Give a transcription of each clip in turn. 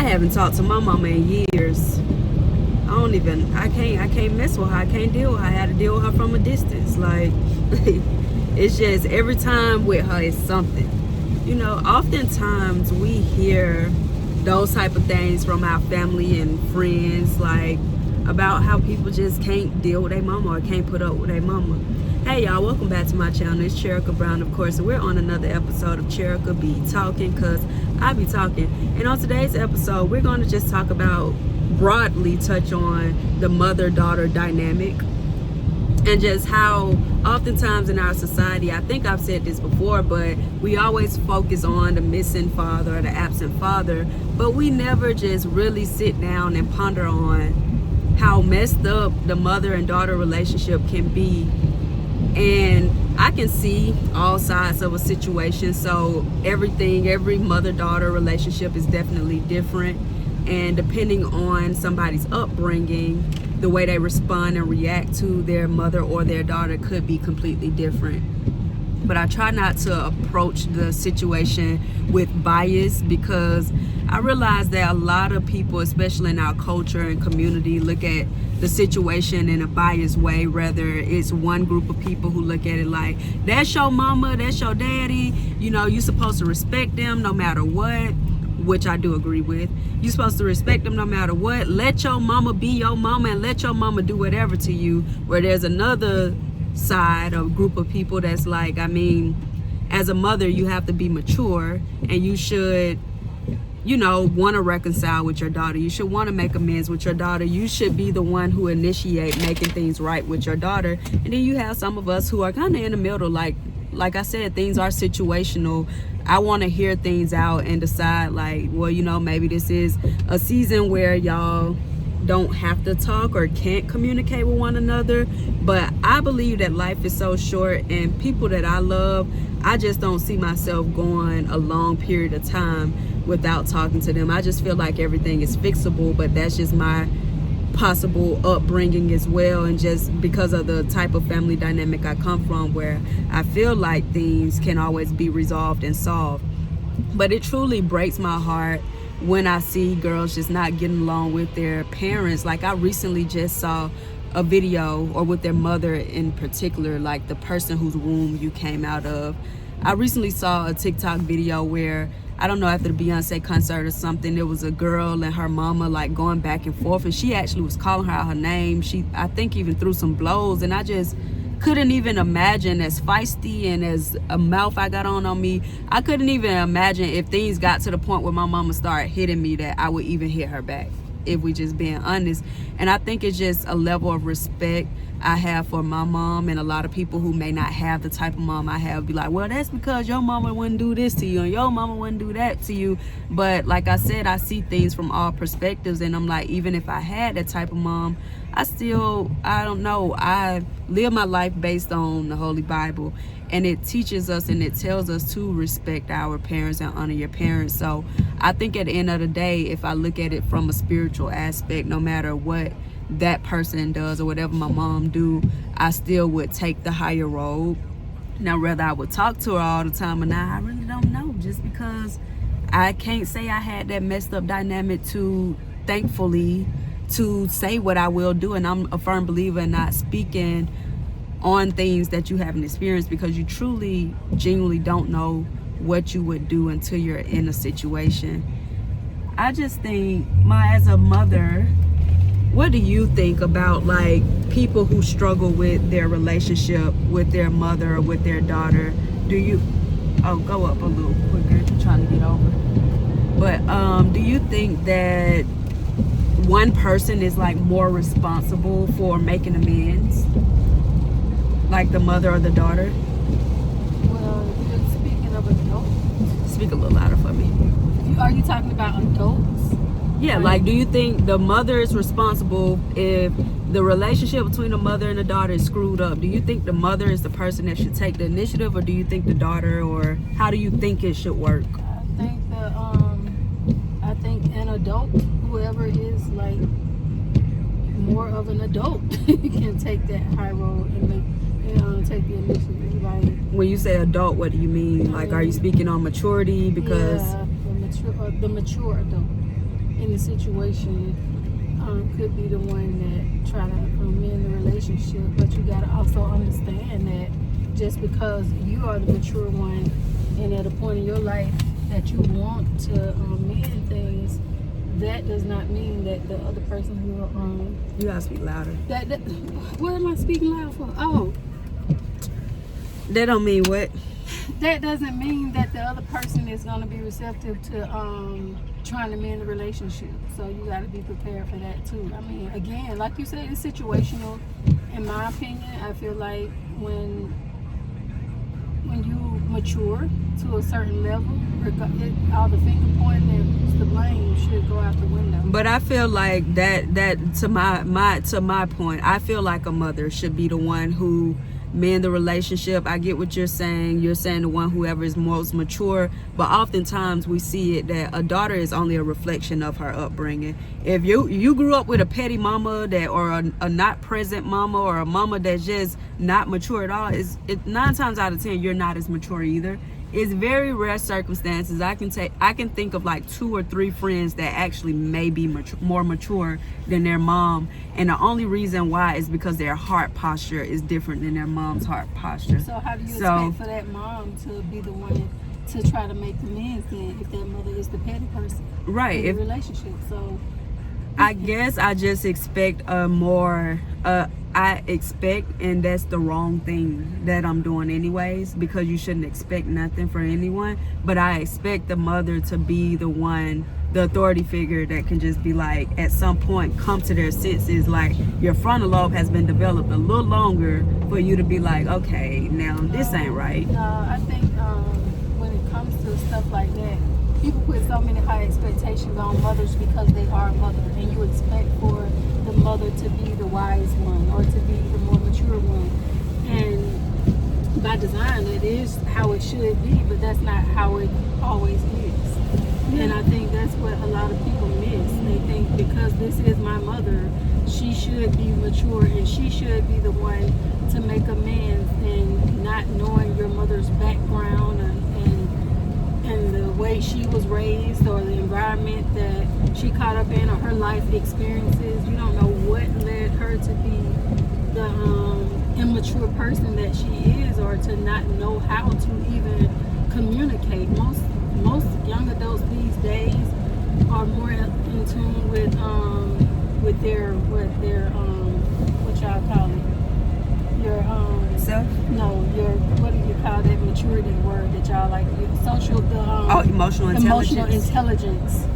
I haven't talked to my mama in years. I can't mess with her. I can't deal with her. I had to deal with her from a distance. Like, it's just every time with her it's something. You know, oftentimes we hear those type of things from our family and friends, like about how people just can't deal with their mama or can't put up with their mama. Hey y'all, welcome back to my channel. It's Cherika Brown, of course, and we're on another episode of Cherika Be Talking, because I be talking. And on today's episode, we're going to just talk about, broadly touch on the mother-daughter dynamic, and just how oftentimes in our society, I think I've said this before, but we always focus on the missing father or the absent father, but we never just really sit down and ponder on how messed up the mother and daughter relationship can be. And I can see all sides of a situation, so every mother-daughter relationship is definitely different, and depending on somebody's upbringing, the way they respond and react to their mother or their daughter could be completely different. But I try not to approach the situation with bias, because I realize that a lot of people, especially in our culture and community, look at the situation in a biased way. Whether it's one group of people who look at it like, that's your mama, that's your daddy, you know, you're supposed to respect them no matter what, which I do agree with. You're supposed to respect them no matter what. Let your mama be your mama and let your mama do whatever to you. Where there's another side or group of people that's like, I mean, as a mother, you have to be mature, and you should, you know, want to reconcile with your daughter. You should want to make amends with your daughter. You should be the one who initiate making things right with your daughter. And then you have some of us who are kind of in the middle, like I said, things are situational. I want to hear things out and decide, like, well, you know, maybe this is a season where y'all don't have to talk or can't communicate with one another. But I believe that life is so short, and people that I love, I just don't see myself going a long period of time without talking to them. I just feel like everything is fixable, but that's just my possible upbringing as well, and just because of the type of family dynamic I come from, where I feel like things can always be resolved and solved. But it truly breaks my heart when I see girls just not getting along with their parents. Like, I recently just saw a video, or with their mother in particular, like the person whose womb you came out of. I recently saw a TikTok video where, I don't know, after the Beyonce concert or something, there was a girl and her mama like going back and forth, and she actually was calling her out her name. She, I think, even threw some blows, and I just couldn't even imagine, as feisty and as a mouth I got on me, I couldn't even imagine if things got to the point where my mama started hitting me, that I would even hit her back, if we just being honest. And I think it's just a level of respect I have for my mom, and a lot of people who may not have the type of mom I have be like, well, that's because your mama wouldn't do this to you and your mama wouldn't do that to you. But like I said, I see things from all perspectives, and I'm like, even if I had that type of mom, I don't know, I live my life based on the Holy Bible, and it teaches us and it tells us to respect our parents and honor your parents. So I think at the end of the day, if I look at it from a spiritual aspect, no matter what that person does or whatever my mom do, I still would take the higher road. Now, whether I would talk to her all the time or not, I really don't know, just because I can't say I had that messed up dynamic to, thankfully, to say what I will do. And I'm a firm believer in not speaking on things that you haven't experienced, because you truly, genuinely don't know what you would do until you're in a situation. I just think, as a mother, what do you think about like people who struggle with their relationship with their mother or with their daughter? Do you, oh, go up a little quicker, I'm trying to get over. But do you think that one person is like more responsible for making amends, like the mother or the daughter? Well, if you're speaking of adults. Speak a little louder for me. Are you talking about adults? Yeah, like, do you think the mother is responsible if the relationship between the mother and the daughter is screwed up? Do you think the mother is the person that should take the initiative, or do you think the daughter, or how do you think it should work? I think an adult, whoever is like more of an adult, can take that high road and make, take the initiative. Like, when you say adult, what do you mean? Like, are you speaking on maturity? Because yeah, the mature adult. in the situation could be the one that try to mend the relationship. But you gotta also understand that just because you are the mature one and at a point in your life that you want to mend things, that does not mean that the other person who You gotta speak louder. that what am I speaking loud for? Oh, That don't mean what? that doesn't mean that the other person is going to be receptive to trying to mend the relationship. So you got to be prepared for that too. I mean, again, like you said, it's situational. In my opinion, I feel like when you mature to a certain level, all the finger pointing and who's to blame should go out the window. But I feel like that to my point, I feel like a mother should be the one who mend the relationship. I get what you're saying. You're saying the one whoever is most mature, but oftentimes we see it that a daughter is only a reflection of her upbringing. If you grew up with a petty mama that or a not present mama or a mama that's just not mature at all, is 9 times out of 10 you're not as mature either. It's very rare circumstances. I can think of like 2 or 3 friends that actually may be more mature than their mom, and the only reason why is because their heart posture is different than their mom's heart posture. So how do you expect for that mom to be the one to try to make the amends then if that mother is the petty person right in the relationship? So I guess I just expect I expect, and that's the wrong thing that I'm doing anyways, because you shouldn't expect nothing for anyone, but I expect the mother to be the one, the authority figure that can just be like, at some point come to their senses, like your frontal lobe has been developed a little longer for you to be like, okay, now this ain't right. I think when it comes to stuff like that, people put so many high expectations on mothers because they are a mother, and you expect for the mother to be the wise one or to be the more mature one. And by design, it is how it should be, but that's not how it always is. And I think that's what a lot of people miss. They think because this is my mother, she should be mature and she should be the one to make amends, and not knowing your mother's background and the way she was raised or the environment that she caught up in or her life experiences. You don't know what led her to be the immature person that she is, or to not know how to even communicate. Most young adults these days are more in tune with their what y'all call it, your Self? no, your, what do you call that maturity word that y'all like, your social, Emotional intelligence. Emotional intelligence.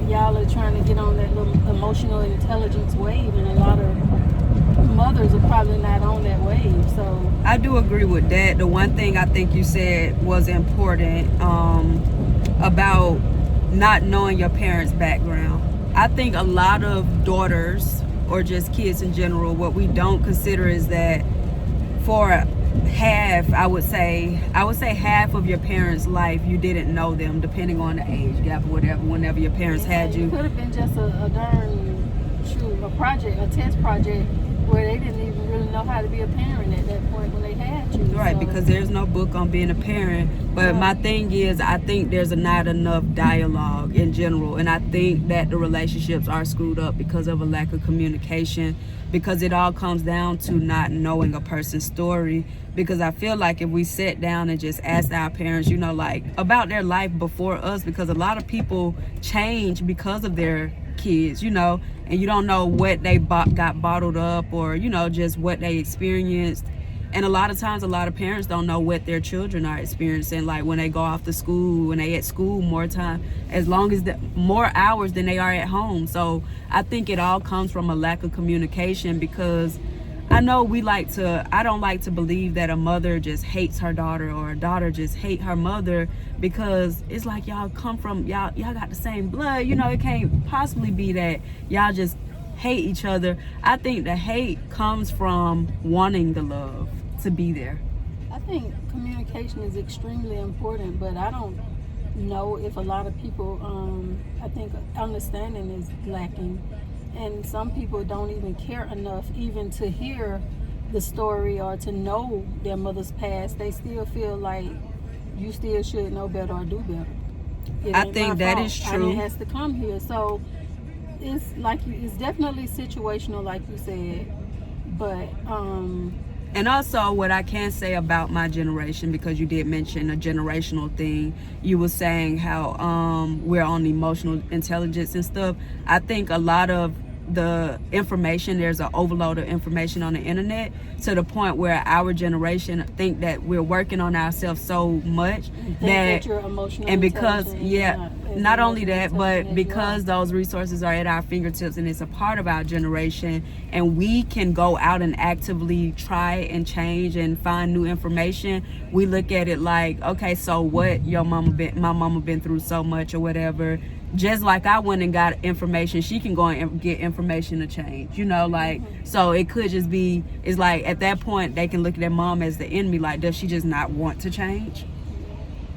Y'all are trying to get on that little emotional intelligence wave, and a lot of mothers are probably not on that wave. So I do agree with that. The one thing I think you said was important about not knowing your parents' background. I think a lot of daughters or just kids in general, what we don't consider is that for half, I would say half of your parents' life you didn't know them, depending on the age gap or whatever, whenever your parents had you. It could have been just a test project where they didn't even really know how to be a parent at that point when they had you. Right, so. because there's no book on being a parent. But my thing is, I think there's not enough dialogue in general, and I think that the relationships are screwed up because of a lack of communication, because it all comes down to not knowing a person's story. Because I feel like if we sat down and just asked our parents, you know, like about their life before us, because a lot of people change because of their kids, you know, and you don't know what they got bottled up, or, you know, just what they experienced. And a lot of times, a lot of parents don't know what their children are experiencing, like when they go off to school, when they at school more time, as long as more hours than they are at home. So I think it all comes from a lack of communication, because I know I don't like to believe that a mother just hates her daughter or a daughter just hate her mother, because it's like y'all got the same blood. You know, it can't possibly be that y'all just hate each other. I think the hate comes from wanting the love to be there. I think communication is extremely important, but I don't know if a lot of people, I think understanding is lacking. And some people don't even care enough even to hear the story or to know their mother's past. They still feel like you still should know better or do better. I think that is true. It has to come here. So it's like it's definitely situational, like you said, but And also, what I can say about my generation, because you did mention a generational thing, you were saying how we're on emotional intelligence and stuff. I think a lot of the information, there's an overload of information on the internet, to the point where our generation think that we're working on ourselves so much that you're emotional, and because intelligent, not only that, but because those resources are at our fingertips and it's a part of our generation, and we can go out and actively try and change and find new information, we look at it like, okay, so what, my mama been through so much or whatever. Just like I went and got information, she can go and get information to change, you know, like, so it could just be, it's like at that point they can look at their mom as the enemy, like, does she just not want to change?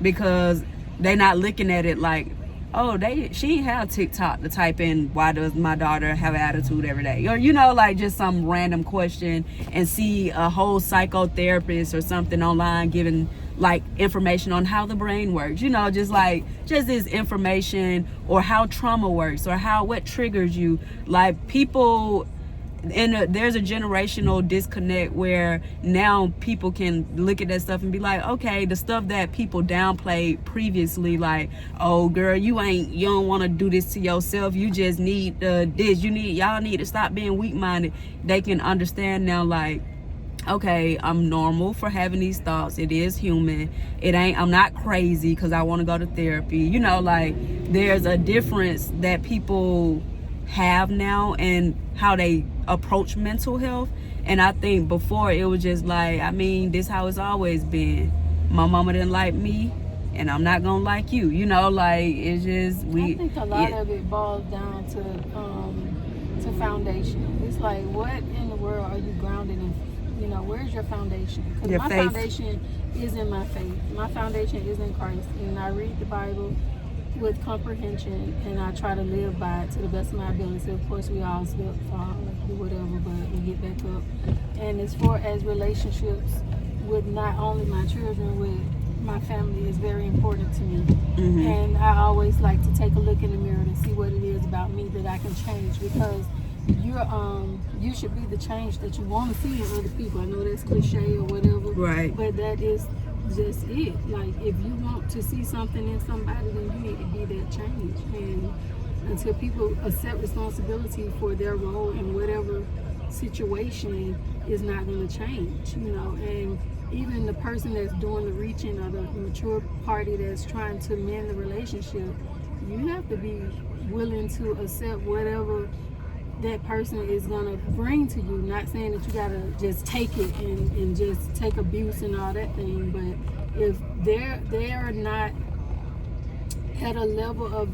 Because they're not looking at it like, oh, she ain't have TikTok to type in, why does my daughter have an attitude every day? Or, you know, like just some random question, and see a whole psychotherapist or something online giving like information on how the brain works, you know, just this information, or how trauma works, or what triggers you. Like, people, there's a generational disconnect where now people can look at that stuff and be like, okay, the stuff that people downplayed previously, like, oh girl, you don't want to do this to yourself, you just need this, y'all need to stop being weak-minded. They can understand now, like, okay, I'm normal for having these thoughts. It is human. I'm not crazy because I want to go to therapy. You know, like, there's a difference that people have now and how they approach mental health. And I think before it was just like, I mean, this how it's always been. My mama didn't like me, and I'm not gonna like you. You know, like, it's just I think a lot of it boils down to foundation. It's like, what in the world are you grounded in? You know, where's your foundation? Because my faith. foundation is in my faith. My foundation is in Christ. And I read the Bible with comprehension, and I try to live by it to the best of my ability. Of course, we all slip, fall, do whatever, but we get back up. And as far as relationships with not only my children, with my family, is very important to me. Mm-hmm. And I always like to take a look in the mirror to see what it is about me that I can change, because you should be the change that you want to see in other people. I know that's cliche or whatever, right? But that is just it. Like, if you want to see something in somebody, then you need to be that change. And until people accept responsibility for their role in whatever situation, is not going to change, you know. And even the person that's doing the reaching, or the mature party that's trying to mend the relationship, you have to be willing to accept whatever that person is gonna bring to you. Not saying that you gotta just take it and just take abuse and all that thing, but if they are not at a level of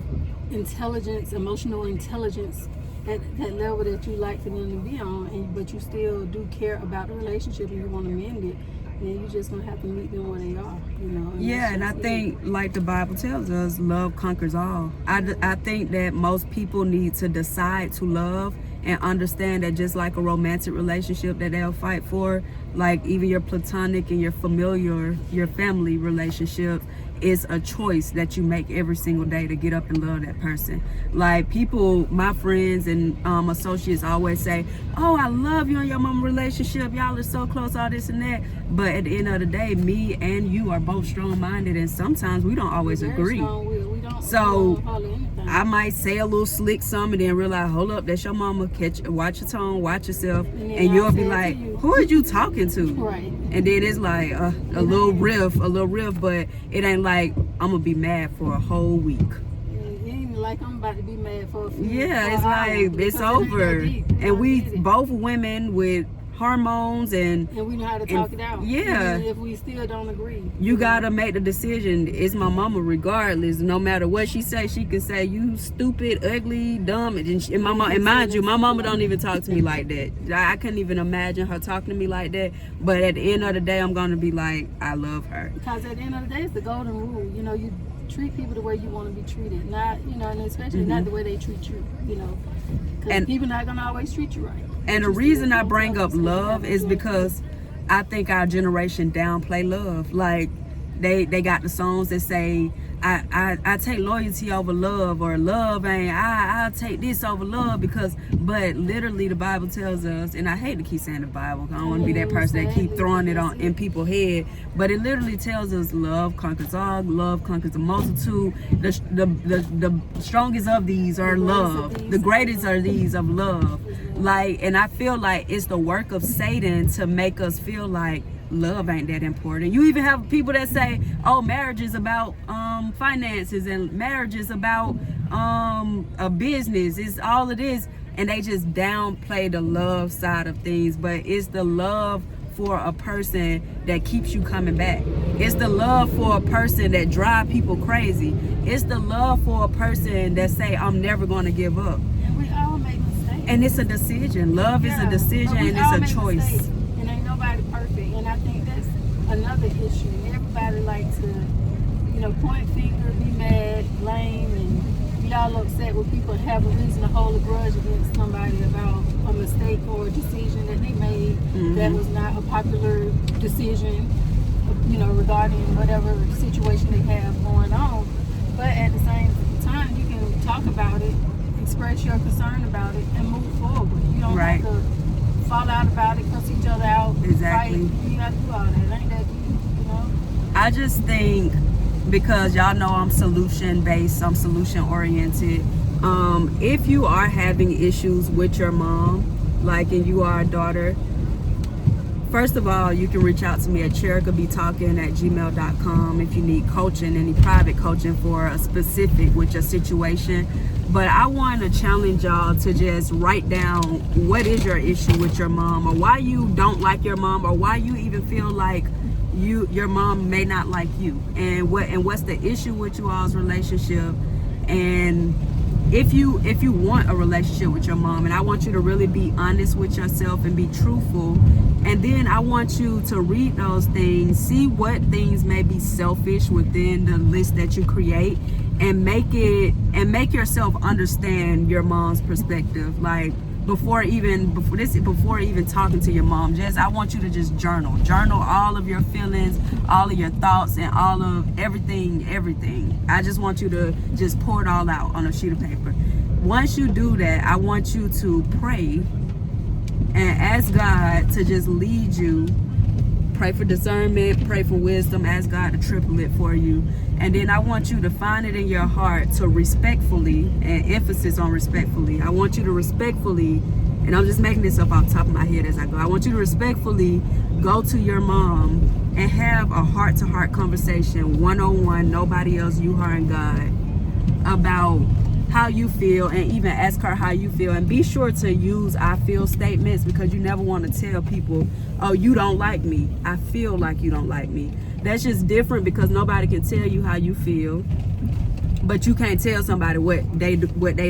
intelligence, emotional intelligence, at that level that you like for them to be on, but you still do care about the relationship and you want to mend it, then you're just gonna have to meet them where they are, you know. Yeah, and I think, like the Bible tells us, love conquers all. I think that most people need to decide to love and understand that, just like a romantic relationship that they'll fight for, like even your platonic and your familiar, your family relationship, is a choice that you make every single day to get up and love that person. Like, people, my friends and associates always say, oh, I love you and your mama relationship, y'all are so close, all this and that. But at the end of the day, me and you are both strong-minded, and sometimes we don't always agree. So I might say a little slick something and then realize, hold up, that's your mama. Watch your tone, watch yourself, and you'll be like, who are you talking to? Right. And then it's like a little riff, but it ain't like I'm gonna be mad for a whole week. It ain't like I'm about to be mad for a few. Yeah, it's like it's over, and we both women with hormones, and we know how to talk it out. Yeah, even if we still don't agree, you gotta make the decision. It's my mama, regardless. No matter what she say, she can say you stupid, ugly, dumb, and my mom. And mind you, my mama don't even talk to me like that. I couldn't even imagine her talking to me like that. But at the end of the day, I'm gonna be like, I love her. Because at the end of the day, it's the golden rule. You know, you treat people the way you want to be treated, not, you know, and especially not the way they treat you. You know, because people not gonna always treat you right. And the reason I bring up love is because I think our generation downplay love. Like, they got the songs that say, I take loyalty over love, or love ain't, I'll take this over love, because, but literally the Bible tells us, and I hate to keep saying the Bible, 'cause I don't want to be that person that keep throwing it on in people's head, but it literally tells us love conquers all, love conquers the multitude. The strongest of these are love. The greatest are these of love. Like, and I feel like it's the work of Satan to make us feel like love ain't that important. You even have people that say, oh, marriage is about finances, and marriage is about a business. It's all it is. And they just downplay the love side of things. But it's the love for a person that keeps you coming back. It's the love for a person that drive people crazy. It's the love for a person that say, I'm never going to give up. And we all make mistakes. And it's a decision. Love is a decision, and it's a choice. Mistakes. And ain't nobody perfect. And I think that's another issue. Everybody like to, point finger, be mad, blame, and be all upset when people have a reason to hold a grudge against somebody about a mistake or a decision that they made that was not a popular decision, regarding whatever situation they have going on. But at the same time, you can talk about it, express your concern about it, and move forward. You don't have to fall out about it, cuss each other out, exactly. Fight. You got to do all that. It ain't that deep, I just think, because y'all know I'm solution based, I'm solution oriented. If you are having issues with your mom, and you are a daughter, first of all, you can reach out to me at cherikabetalking@gmail.com if you need coaching, any private coaching for a specific with your situation. But I want to challenge y'all to just write down what is your issue with your mom, or why you don't like your mom, or why you even feel like your mom may not like you, and what's the issue with you all's relationship. And if you want a relationship with your mom, and I want you to really be honest with yourself and be truthful, and then I want you to read those things, see what things may be selfish within the list that you create, and make yourself understand your mom's perspective. Like, before even talking to your mom, I want you to just journal all of your feelings, all of your thoughts, and all of everything. I just want you to just pour it all out on a sheet of paper. Once you do that, I want you to pray and ask God to just lead you. Pray for discernment, pray for wisdom, ask God to triple it for you. And then I want you to find it in your heart to respectfully, and emphasis on respectfully. I want you to respectfully, and I'm just making this up off the top of my head as I go. I want you to respectfully go to your mom and have a heart-to-heart conversation, one-on-one, nobody else, you, her, and God, about how you feel, and even ask her how you feel. And be sure to use I feel statements, because you never want to tell people, oh, you don't like me, I feel like you don't like me. That's just different, because nobody can tell you how you feel, but you can't tell somebody what they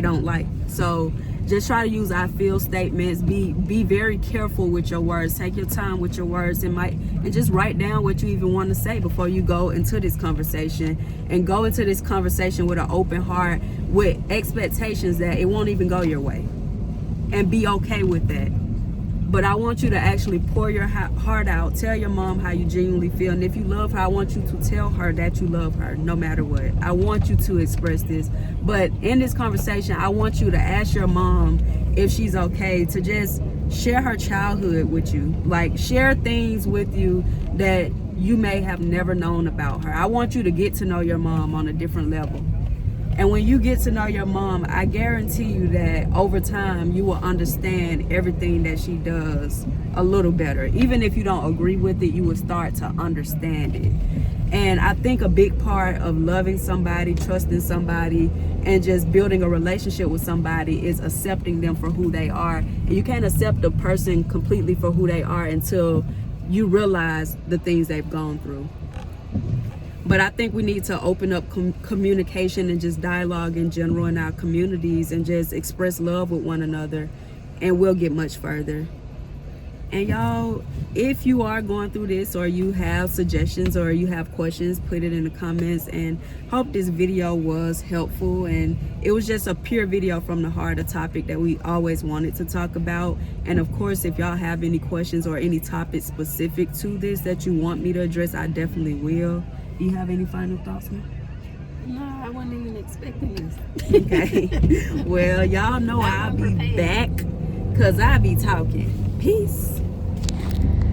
don't like. So just try to use I feel statements. Be very careful with your words. Take your time with your words, and just write down what you even want to say before you go into this conversation. And go into this conversation with an open heart, with expectations that it won't even go your way, and be okay with that. But I want you to actually pour your heart out. Tell your mom how you genuinely feel. And if you love her, I want you to tell her that you love her no matter what. I want you to express this. But in this conversation, I want you to ask your mom if she's okay to just share her childhood with you. Like, share things with you that you may have never known about her. I want you to get to know your mom on a different level. And when you get to know your mom, I guarantee you that over time you will understand everything that she does a little better. Even if you don't agree with it, you will start to understand it. And I think a big part of loving somebody, trusting somebody, and just building a relationship with somebody is accepting them for who they are. And you can't accept a person completely for who they are until you realize the things they've gone through. But I think we need to open up communication and just dialogue in general in our communities, and just express love with one another, and we'll get much further. And y'all, if you are going through this, or you have suggestions, or you have questions, put it in the comments. And hope this video was helpful, and it was just a pure video from the heart, a topic that we always wanted to talk about. And of course, if y'all have any questions or any topics specific to this that you want me to address, I definitely will. Do you have any final thoughts, man? wasn't even expecting this. Okay. Well, y'all know I'm I'll be prepared. back because I be talking. Peace.